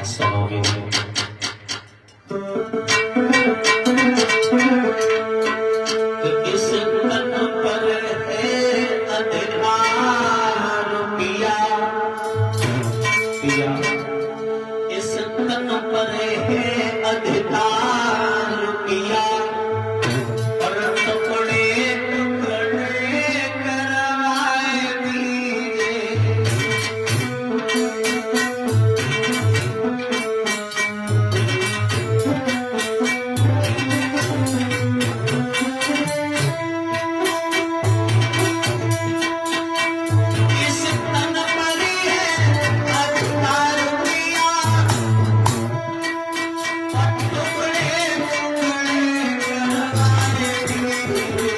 सुनोगे। इस तन पर है अधिकार पिया, पिया इस तन पर है अधिकार पिया, और टुकड़े टुकड़े करवाए दीजिए। इस तन पर है अधिकार पिया, और टुकड़े टुकड़े करवाए दीजिए।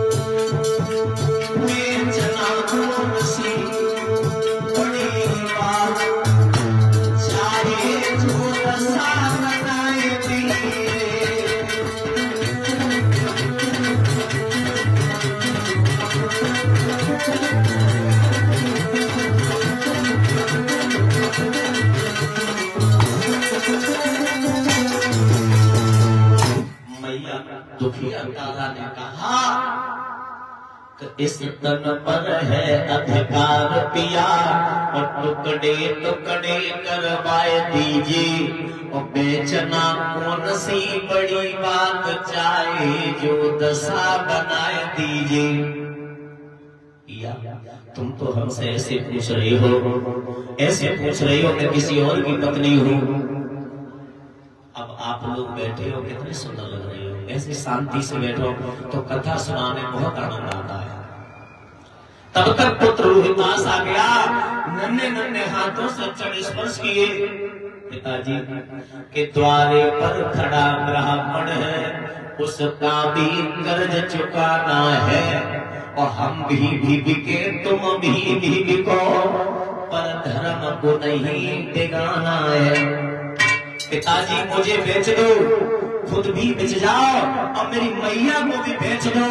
पिया बेचना कौन सी बड़ी बात, चाहे जो रसा बनाए दीजिए। मैया दुखिया दादा ने कहा कि इस तन पर है अधिकार पिया, और टुकड़े टुकड़े करवाए दीजिए। और बेचना कौन सी बड़ी बात, चाहे जो दशा बनाए दीजिए। पिया तुम तो हमसे ऐसे पूछ रही हो, ऐसे पूछ रही हो मैं किसी और की पत्नी हूँ। अब आप लोग बैठे हो, कितने सुंदर लग रहे हो, ऐसे शांति से बैठो तो कथा सुनाने बहुत आनंद आता है। तब तक पुत्र रोहितास आ गया, नन्हे नन्हे हाथों से चरण स्पर्श किए। पिताजी के द्वारे पर खड़ा ब्राह्मण है, उसका भी कर्ज चुकाना है, और हम भी बिके तुम भी बिको, पर धर्म को नहीं बिगाना है। पिताजी मुझे बेच दो, खुद भी बेच जाओ, और मेरी मैया को भी बेच दो,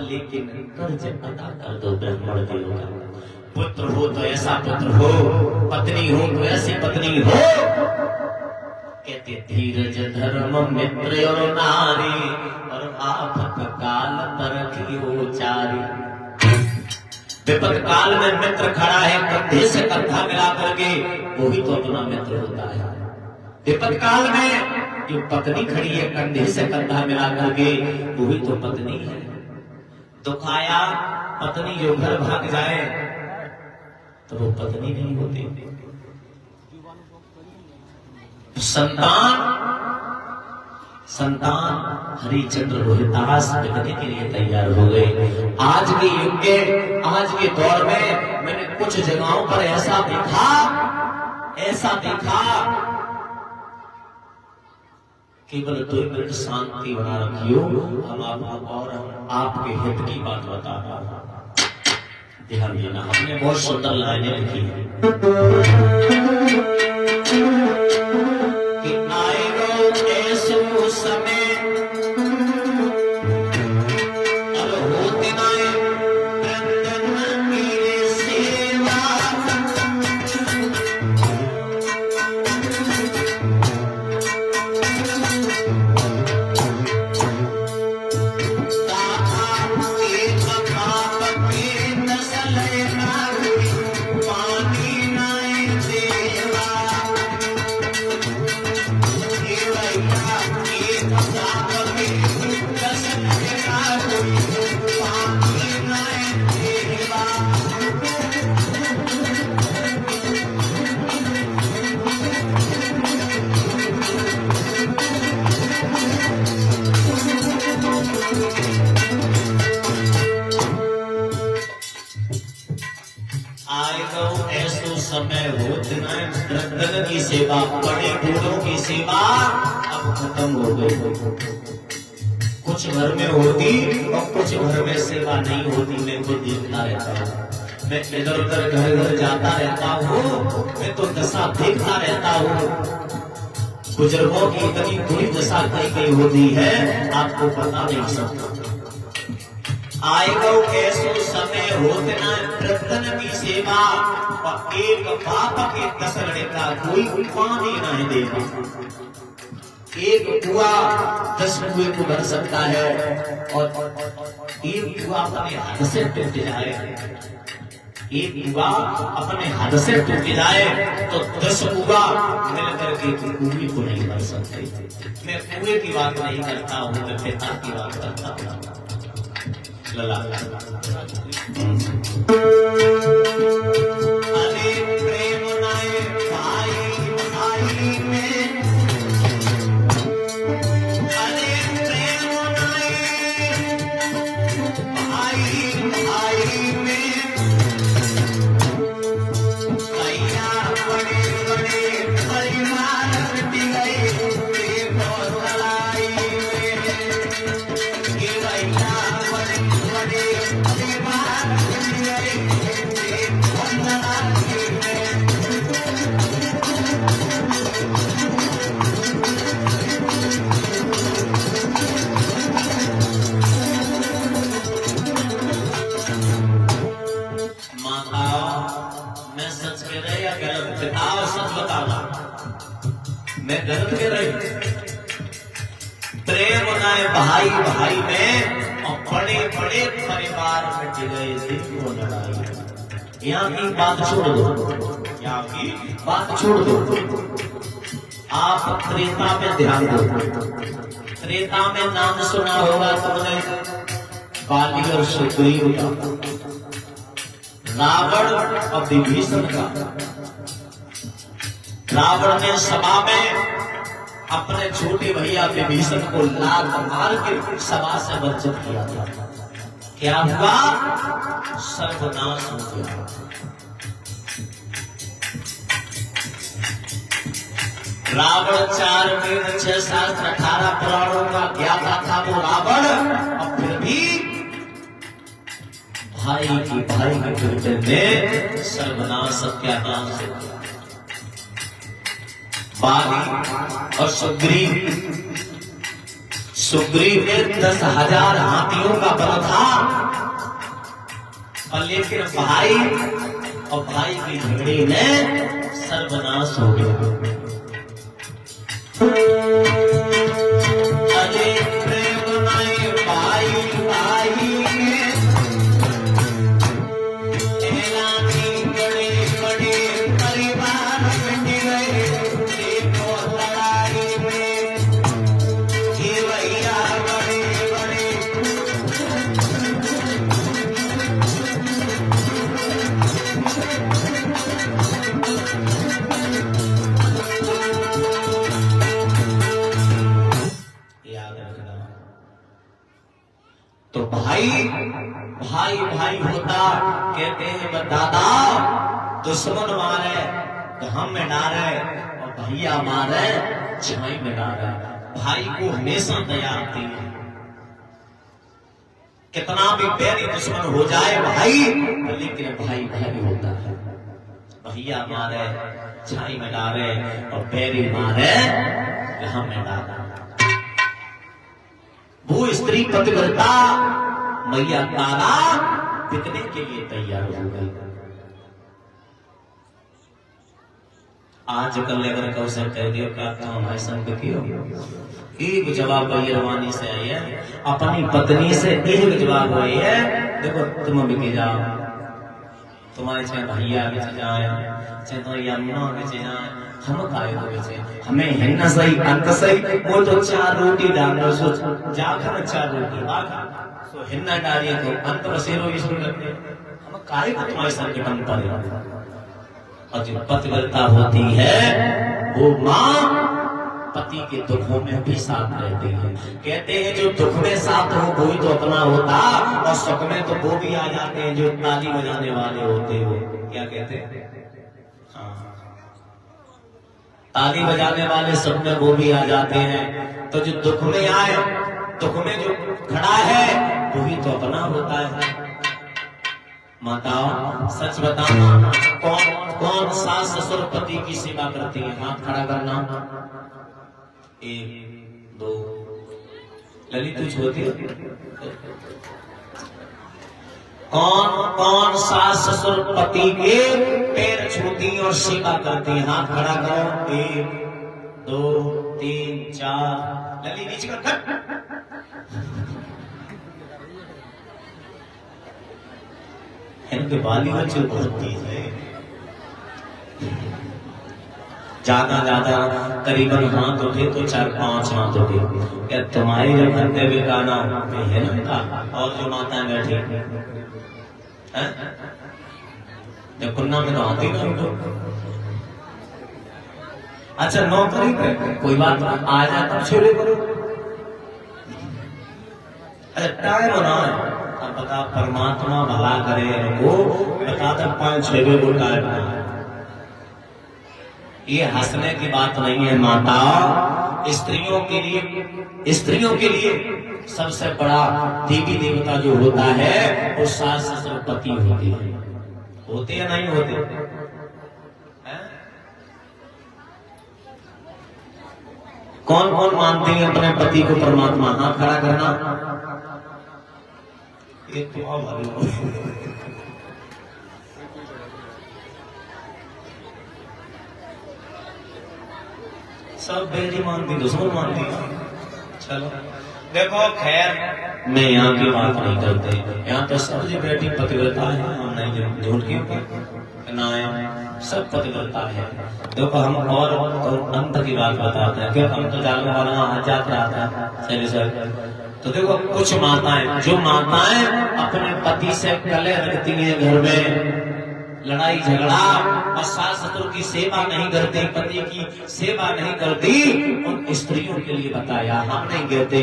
लेकिन कर्ज अदा कर दो ब्राह्मण देव का। पुत्र हो तो ऐसा पुत्र हो, पत्नी हो तो ऐसी पत्नी हो। कहते धीरज धर्म मित्र और नारी, और आफत काल पर की उचारी। विपद काल में मित्र खड़ा है, कंधे से कंधा मिला करके, वही तो अपना मित्र होता है। विपद काल में जो पत्नी खड़ी है कंधे से कंधा मिला करके, वही तो पत्नी है। दुख आया पत्नी जो घर भाग जाए तो वो पत्नी नहीं होती। संतान संतान हरिश्चंद्र रोहितास बिकने के लिए तैयार हो गए। आज के युग के, आज के दौर में मैंने कुछ जगहों पर ऐसा देखा केवल 2 मिनट शांति बना रखियो, हम आपके हित की बात बता रहा हूं, ध्यान देना। हमने बहुत सुंदर लाइनें लिखी है कि आएगा ऐसो समय, अब होते नाए वृंदन की सेवा, समय होते न वृद्धन की सेवा, बड़े बूढ़ों की सेवा अब खत्म हो गई। कुछ घर में होती और कुछ घर में सेवा नहीं होती। मैं तो देखता रहता हूँ, मैं इधर उधर घर घर जाता रहता हूँ, मैं तो दशा देखता रहता हूँ। बुजुर्गों की इतनी बुरी दशा कई कई होती है, आपको पता नहीं सकता। आएगा ऐसो समय होत ना वृद्धन की सेवा और एक बाप के 10 लड़का कोई पानी नहीं देगा। एक कुआ 10 कुएं को भर सकता है और एक कुआ अपने हाथ से टूट जाए, एक कुआ अपने हाथ से टूट जाए तो 10 कुआ मिलकर के कुएं को नहीं भर सकते। मैं कुएं की बात नहीं करता हूँ, मैं पिता की बात करता हूँ। लला अरे प्रेम नाए भाई भाई में, अरे प्रेम नाए भाई भाई में, भैया बड़े बड़े परिवार मिट गए प्रेम और लड़ाई में। ये भैया मैं सच कह रहा या गलत? बताओ, सच बताओ, मैं गलत कह रही? प्रेम नाए भाई भाई में और बड़े बड़े परिवार मिट गए दिल को लड़ाई। यहाँ की बात छोड़ दो, यहाँ की बात छोड़ दो, आप त्रेता में ध्यान दो। त्रेता में नाम सुना होगा तुमने बाली और सुग्रीव का, रावण और विभीषण का। रावण ने सभा में अपने छोटे भैया विभीषण को लात मार के सभा से वर्जित किया था। क्या हुआ? सर्वनाश हो गया। रावण 4 वेद 6 शास्त्र 18 पुराणों का ज्ञाता था वो रावण, और फिर भी भाई के कृत्य में सर्वनाश सत्यानाश हो गया। बाली और सुग्रीव में 10,000 हाथियों का बल था, और लेकिन भाई और भाई की झगड़े में सर्वनाश हो गया। अरे प्रेम नाए भाई भाई में, बड़े बड़े परिवार मिट गए एक और लड़ाई में। ये भैया बड़े बड़े याद रखना। तो भाई भाई भाई होता, कहते हैं दादा दुश्मन मारे घाम में डारे और भैया मारे छाई में डारे। भाई को हमेशा दया आती है, कितना भी बैरी दुश्मन हो जाए भाई, लेकिन भाई भाई होता है। भैया मारे छाई में डारे और बैरी मारे घाम में डारे। वो स्त्री पतिव्रता मैया तारा बिकने के लिए तैयार हो गई। आजकल अगर कौशल कह दियो का तो हमारे संग कियो, एक जवाब रवानी से आई है, अपनी पत्नी से एक जवाब हुई है, देखो तुम बिके जाओ, तुम्हारे चाहे भैया बिच जाए, चाहे तुम्हारी अम्मा बिच जाए, हम खाए तो बेचे, हमें हिन्ना सही अंत सही, वो तो 4 रोटी डाल दो, सोच जाकर 4 रोटी बाखा तो हिन्ना डालिए तो अंत बसेरो इसको करते, हम काय को तुम्हारे संग बन पड़े। और जो पतिव्रता होती है वो माँ पति के दुखों में भी साथ रहती है। कहते हैं जो दुख में साथ हो वही तो अपना होता, और सुख में तो वो भी आ जाते हैं जो ताली बजाने वाले होते हो। क्या कहते हैं? ताली बजाने वाले सुख में वो भी आ जाते हैं। तो जो दुख में आए, दुख में जो खड़ा है वही तो अपना होता है। माताओं सच बताना, कौन कौन सास ससुर पति की सेवा करती है? हाथ खड़ा करना। 1 2 ललित तुझ होती है कौन कौन सास ससुर पति के पैर छूती और सेवा करती? हाथ खड़ा करो। 1 2 3 4। लली नीचे कर। इनके बाली बच्चे बढ़ती है ज्यादा करीबन हाथ उठे तो 4-5 हाथ उठे। क्या तुम्हारी जो घंटे भी गाना है ना, और जो माताएं बैठी हैं जब कुन्ना में तो आती ना तो अच्छा नौकरी पे कोई बात आ जाता छोड़े करो। अरे टाइम ना अब बता, परमात्मा भला करे वो बता तक 5-6 को टाइम। ये हंसने की बात नहीं है माता। स्त्रियों के लिए सबसे बड़ा देवी देवता जो होता है वो सास ससुर पति होते हैं। होते या नहीं होते? कौन कौन मानते हैं अपने पति को परमात्मा? हाथ खड़ा करना। एक तो सब बेटी मानती, दुश्मन मानती। चलो देखो, खैर मैं यहाँ की बात नहीं करते। यहाँ तो सब जो बेटी पतिव्रता है, हम नहीं झूठ की ना है, सब पतिव्रता है। देखो हम और अंत की बात बताते हैं, क्योंकि हम तो जानने वाला जात रहा था सही सर। तो देखो कुछ माताएं, जो माताएं अपने पति से कले रखती हैं, घर में लड़ाई झगड़ा और सास ससुर की सेवा नहीं करती, पति की सेवा नहीं करती, उन स्त्रियों के लिए बताया। हम नहीं कहते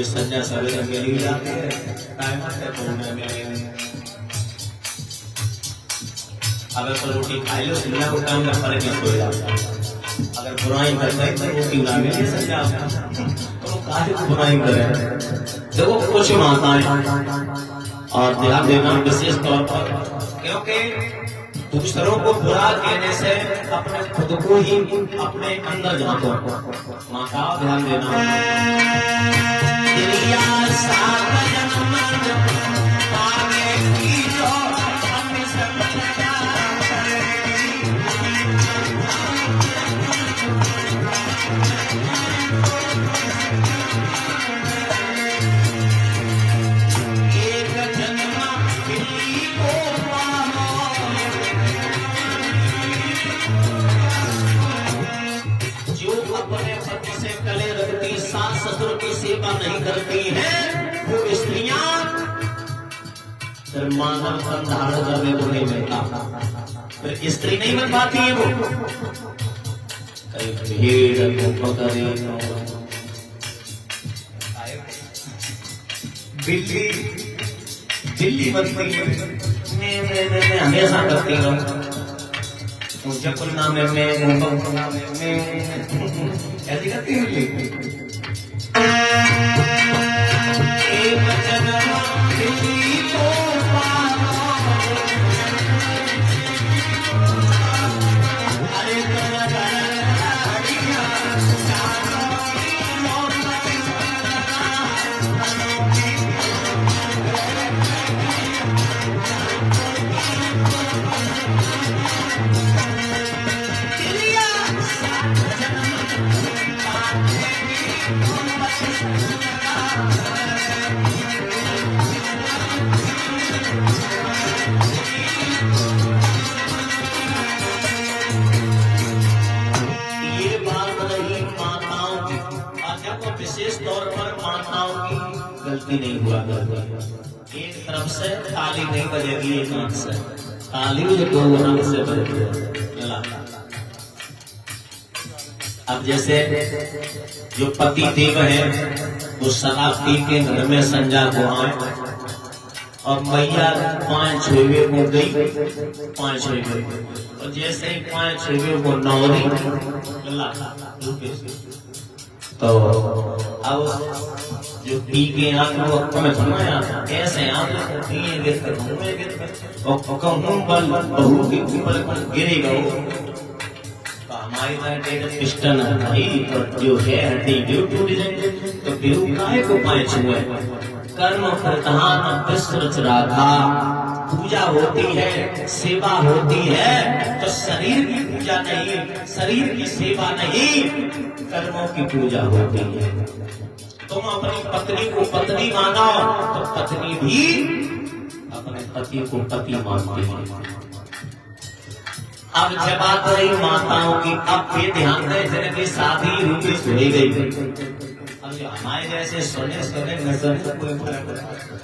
संजय सवेरे मिली जाते हैं, अगर तो रोटी खाई लो संजय को टाइम का फर्क नहीं पड़ेगा। अगर बुराई करते तो रोटी ना मिली संजय तो काहे को बुराई करे। देखो कुछ माताएं, और ध्यान देना विशेष तौर पर, क्योंकि दूसरों को बुरा कहने से अपने खुद को ही अपने अंदर झांको। माता ध्यान देना। ससुर की सेवा नहीं करती हैं वो स्त्रियां, फिर मानव संधारण करने को नहीं मिलता, फिर स्त्री नहीं बन पाती है वो। कई भीड़ बिल्ली बनती है। मैं हमेशा करती हूँ मुझे कुन्ना में ऐसी करती हूँ। विशेष तौर पर माताओं की गलती नहीं हुआ करती। एक तरफ से ताली नहीं बजेगी, एक हाथ से ताली दो हाथ से बजेगी। अब जैसे जो पति देव है वो शराब पी के घर में संजा को आए और मैया 5 छुए को गई, 5 छुए को, और जैसे ही 5 छुए को नौरी तो अब जो पी के आंख वो में घुमाया कैसे आंख पिएंगे तो घूमेंगे और कहूं बल बहू के ऊपर गिरेगा तो हमारी तरह पिस्टन भाई जो है हड्डी जो टूट जाएंगे तो बेहू काहे को 5 छुए कर्म प्रधान विस्तृत राधा पूजा होती है, सेवा होती है तो शरीर की पूजा नहीं, शरीर की सेवा नहीं, कर्मों की पूजा होती है। तुम अपनी पत्नी को पत्नी मानो तो पत्नी भी अपने पति को पति मानती है। अब जब बात रही माताओं की, अब ये ध्यान दें जिनकी शादी रूपी सुनी गई, अब जो हमारे जैसे सोने सोने नजर को कोई फर्क नहीं,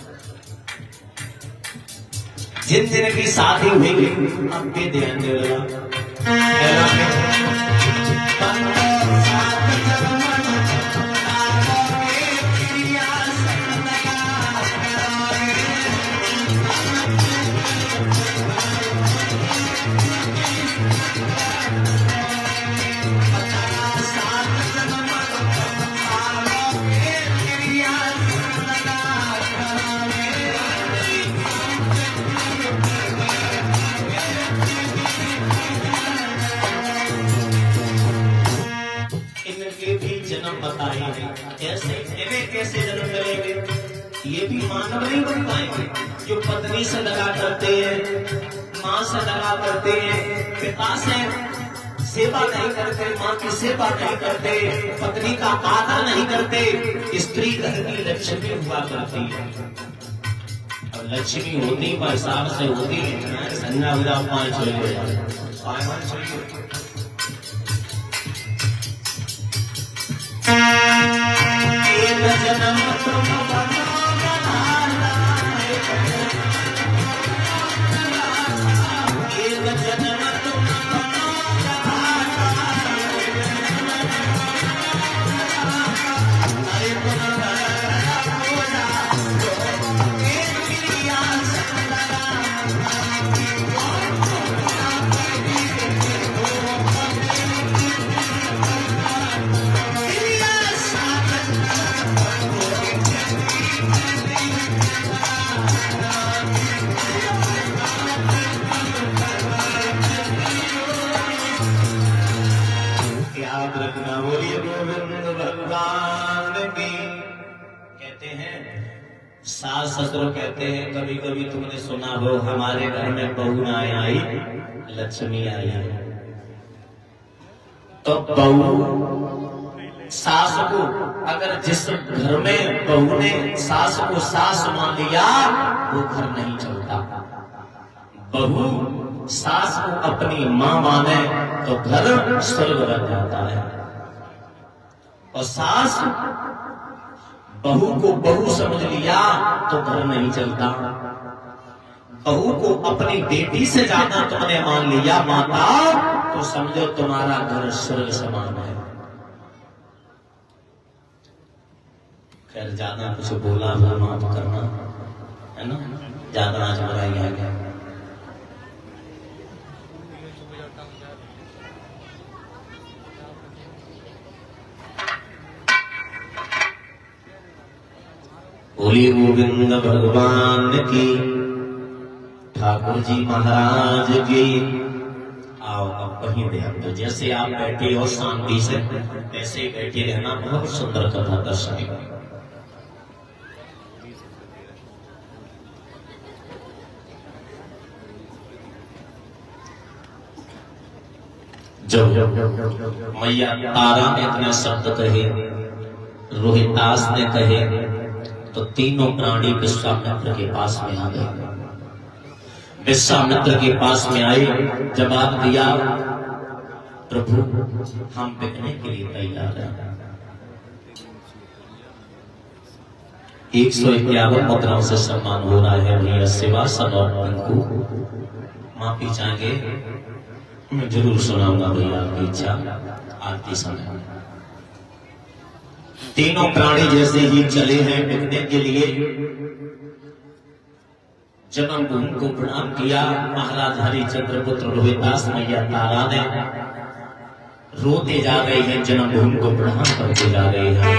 जिन जिन की शादी हुई अब ये ध्यान दे कैसे जन्म करेंगे, ये भी मानव नहीं बन पाएंगे। जो पत्नी से दगा करते हैं, माँ से दगा करते हैं, पिता से सेवा नहीं करते, माँ की सेवा नहीं करते, पत्नी का आदर नहीं करते, स्त्री घर की लक्ष्मी हुआ करती है। अब लक्ष्मी होती पर हिसाब से होती है, संज्ञा हो जाओ 5 छुए हो जाए जन्म तुम सास ससुर कहते हैं, कभी कभी तुमने सुना हो हमारे घर में बहू ना आई लक्ष्मी आई है। तो बहू सास को, अगर जिस घर में बहू ने सास को सास मान लिया वो घर नहीं चलता। बहू सास को अपनी मां माने तो घर स्वर्ग बन जाता है। और सास बहू को बहू समझ लिया तो घर नहीं चलता। बहू को अपनी बेटी से ज्यादा तुमने मान लिया माता तो समझो तुम्हारा घर स्वर्ग समान है। खैर ज्यादा कुछ बोला हो माफ करना, है ना, ज्यादा आज बुराई आ गया। बोलिए गोविंद भगवान की, ठाकुर जी महाराज की। आओ अब कहीं ध्यान दो, जैसे आप बैठे हो शांति से ऐसे ही बैठे रहना। बहुत सुंदर कथा दर्शन। जब मैया तारा ने इतने शब्द कहे, रोहितास ने कहे, तो तीनों प्राणी विश्वामित्र के पास में आ गए। विश्वामित्र के पास में आए, जवाब दिया, प्रभु हम बिकने के लिए तैयार हैं। 151 मुद्राओं से सम्मान हो रहा है भैया। सेवा समर्पण को माफी चाहेंगे, मैं जरूर सुनाऊंगा भैया आपकी इच्छा आरती समय। तीनों प्राणी जैसे ही चले हैं बिकने के लिए, जन्मभूमि को प्रणाम किया। महाराज हरिचंद्र पुत्र रोहिदास मैया तारा ने रोते जा रहे हैं, जन्मभूमि को प्रणाम करते जा रहे हैं।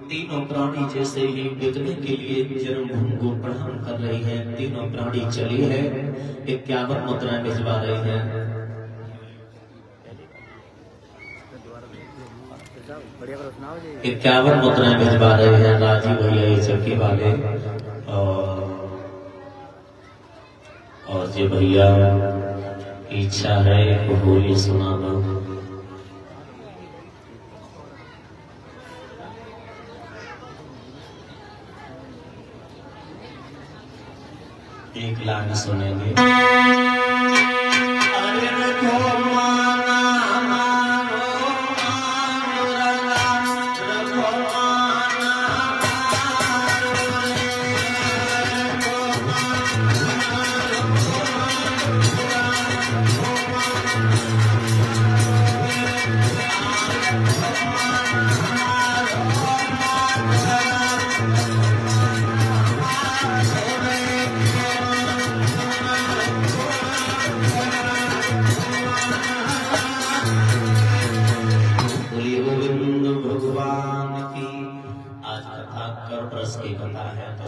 तीनों प्राणी जैसे ही बिकने के लिए जन्मभूमि को प्रणाम कर रही है। तीनों प्राणी चली है, 51 मुद्राएं भिजवा रही है। 51 मुद्राएं भिजवा रहे हैं राजीव भैया ये चक्की वाले और जो भैया इच्छा है होली सुना दो। एक लाइन सुनेंगे।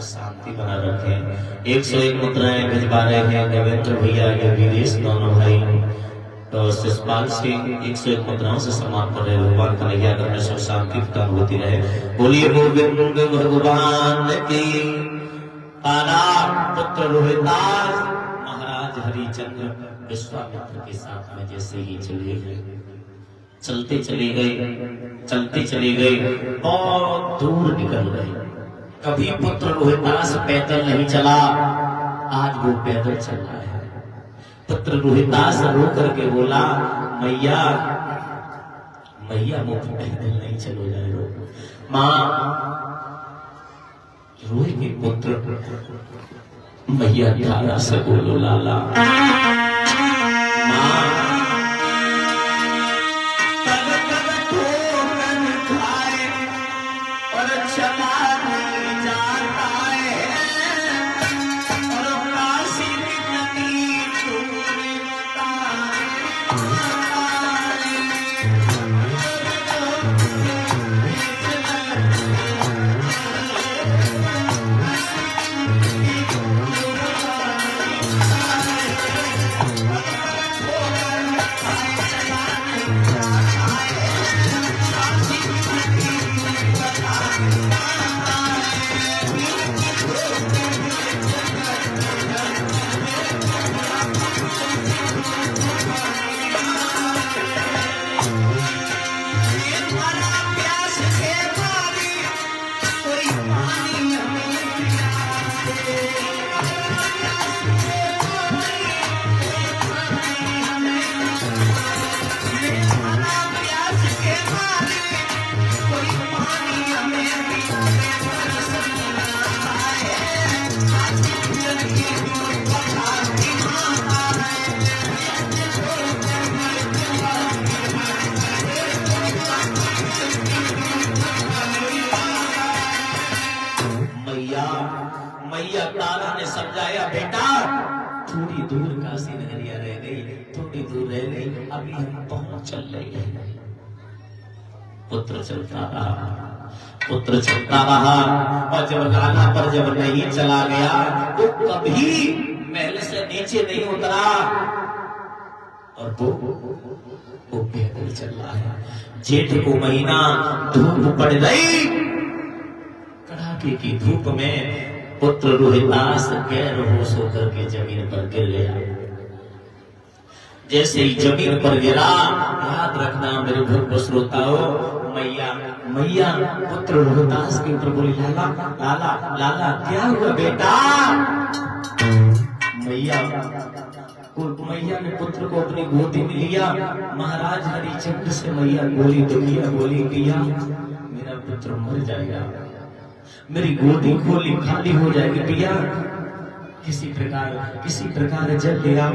शांति बना रखे। 101 मुद्राएं भिजवा रहे हैं देवेंद्र भैया ये विदेश दोनों भाई। तो शिषपाल सिंह 101 मुद्राओं से सम्मान कर रहे हैं। भगवान कन्हैया घर में सुख शांति प्रदान होती रहे। बोलिए गोविंद भगवान की। तारा पुत्र रोहिदास महाराज हरिचंद्र विश्वामित्र के साथ में जैसे ही चले गए, चलते चले गए बहुत दूर निकल गए। कभी पुत्र रोहिदास पैदल नहीं चला, आज वो पैदल चल रहा है। पुत्र रोहिदास रो करके बोला मैया मुझ पैदल नहीं चलो जाए रो। माँ रोहि के पुत्र मैया तारा से बोलो लाला माँ थोड़ी दूर काशी नगरिया रह गई, थोड़ी दूर रह गई, अभी हम पहुंच चल रही है। पुत्र चलता रहा, पुत्र चलता रहा, और जब लाला पर जब नहीं चला गया तो कभी महल से नीचे नहीं उतरा, और वो पैदल चल रहा है। जेठ को महीना, धूप पड़ गई, कड़ाके की धूप में पुत्र रोहितास गैर होश होकर के जमीन पर गिर गया। जैसे ही जमीन पर गिरा, याद रखना मेरे भक्त श्रोताओ, मैया मैया पुत्र रोहितास के ऊपर बोली, लाला लाला लाला क्या हुआ बेटा? मैया ने पुत्र को अपनी गोदी में लिया। महाराज हरिचंद्र से मैया बोली, दुखिया बोली, पिया मेरा पुत्र मर जाएगा, मेरी गोदी खोली खाली हो जाएगी, पिया किसी प्रकार जल ले आओ।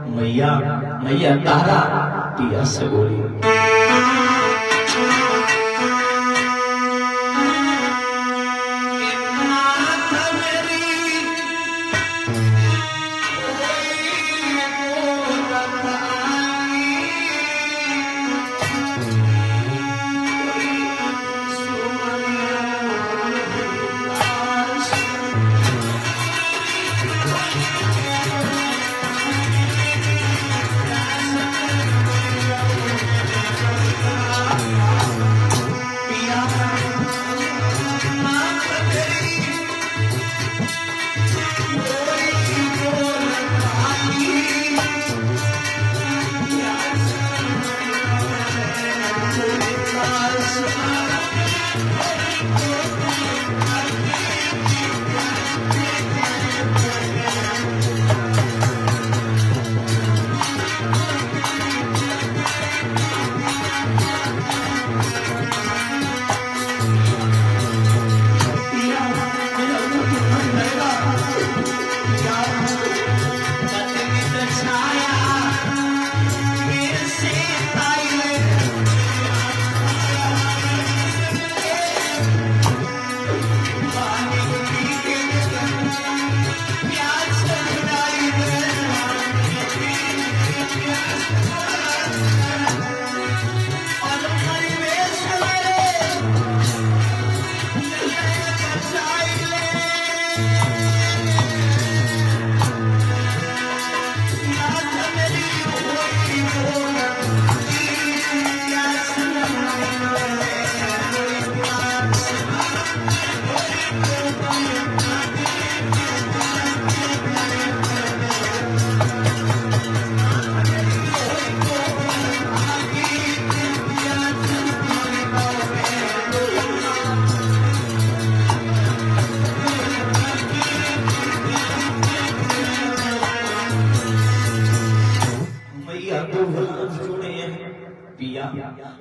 मैया तारा पिया से बोली,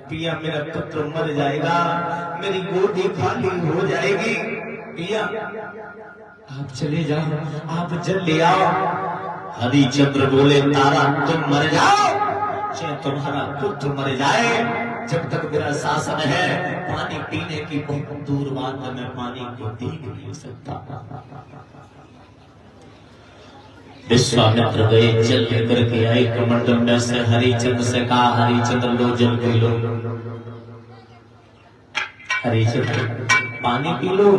पिया मेरा पुत्र मर जाएगा, मेरी गोदी खाली हो जाएगी, पिया आप चले जाओ, आप जल ले आओ। हरिचंद्र बोले, तारा तुम मर जाओ चाहे तुम्हारा पुत्र मर जाए, जब तक मेरा शासन है पानी पीने की बहुत दूर बात है, मैं पानी को देख नहीं सकता। विश्वामित्र गए, जल लेकर के आए कमंडल में से। हरिचंद्र से कहा, हरिचंद्र लो जल पी लो। हरिचंद्र पानी पी लो।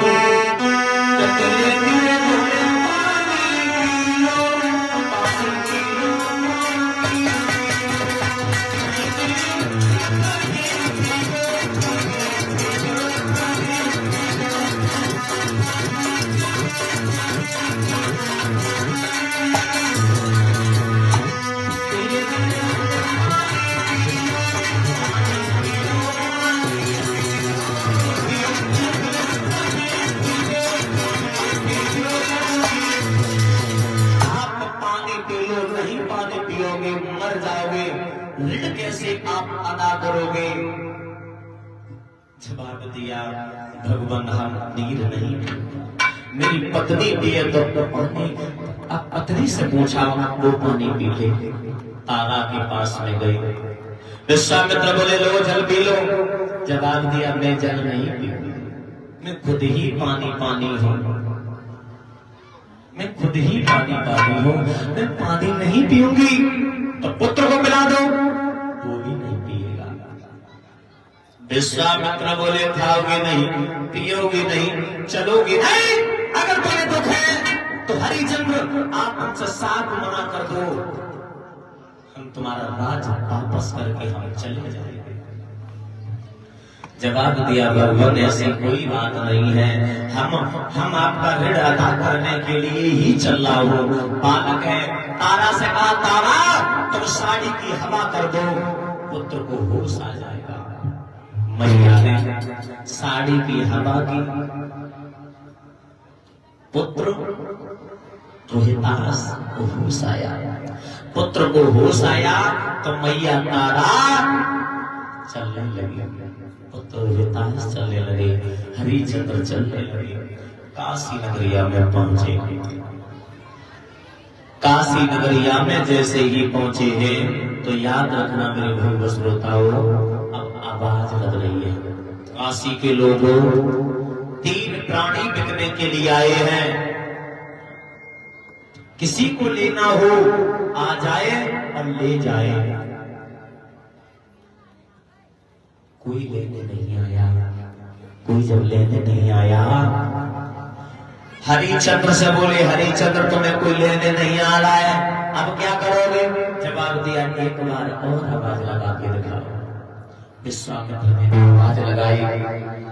ऋण कैसे आप अदा करोगे? जवाब दिया, भगवान हम नीर नहीं, मेरी पत्नी पिए तो पानी। अब पत्नी से पूछा, वो पानी पी ले। तारा के पास में गई, विश्वामित्र बोले, लो जल पी लो। जवाब दिया, मैं जल नहीं पीऊंगी, मैं खुद ही पानी हूं, मैं खुद ही पानी पाती हूँ, मैं पानी नहीं पीऊंगी तो पुत्र को पिला दो, वो भी नहीं पिएगा। विश्वामित्र बोले खाओगे नहीं, पियोगे नहीं, चलोगे नहीं, अगर तुम्हें दुख है तो हरिचंद्र आप हमसे साथ मना कर दो, हम तुम्हारा राज वापस करके हम चले जाएंगे। जवाब दिया भगवान ऐसी कोई बात नहीं है, हम आपका ऋण अदा करने के लिए ही चल रहा हूँ। बालक है, तारा से कहा तारा तुम साड़ी की हवा कर दो, पुत्र को होश आ जाएगा। मैया ने साड़ी की हवा की, पुत्र रोहितास को होश आया, पुत्र को होश आया तो मैया तारा चलने लगी, पुत्र रोहितास चलने लगे, हरिचंद्र चलने लगे। काशी नगरिया में पहुंचे, काशी नगरिया में जैसे ही पहुंचे हैं तो याद रखना मेरे भाई श्रोताओं, अब आवाज लग रही है। काशी के लोगों 3 प्राणी बिकने के लिए आए हैं, किसी को लेना हो आ जाए और ले जाए। कोई लेने नहीं आया, कोई जब लेने नहीं आया हरिचंद्र से बोले हरिचंद्र तुम्हें कोई लेने नहीं आ रहा है, अब क्या करोगे? जवाब दिया एक बार और आवाज लगा के दिखाओ। विश्वामित्र ने आवाज लगाई,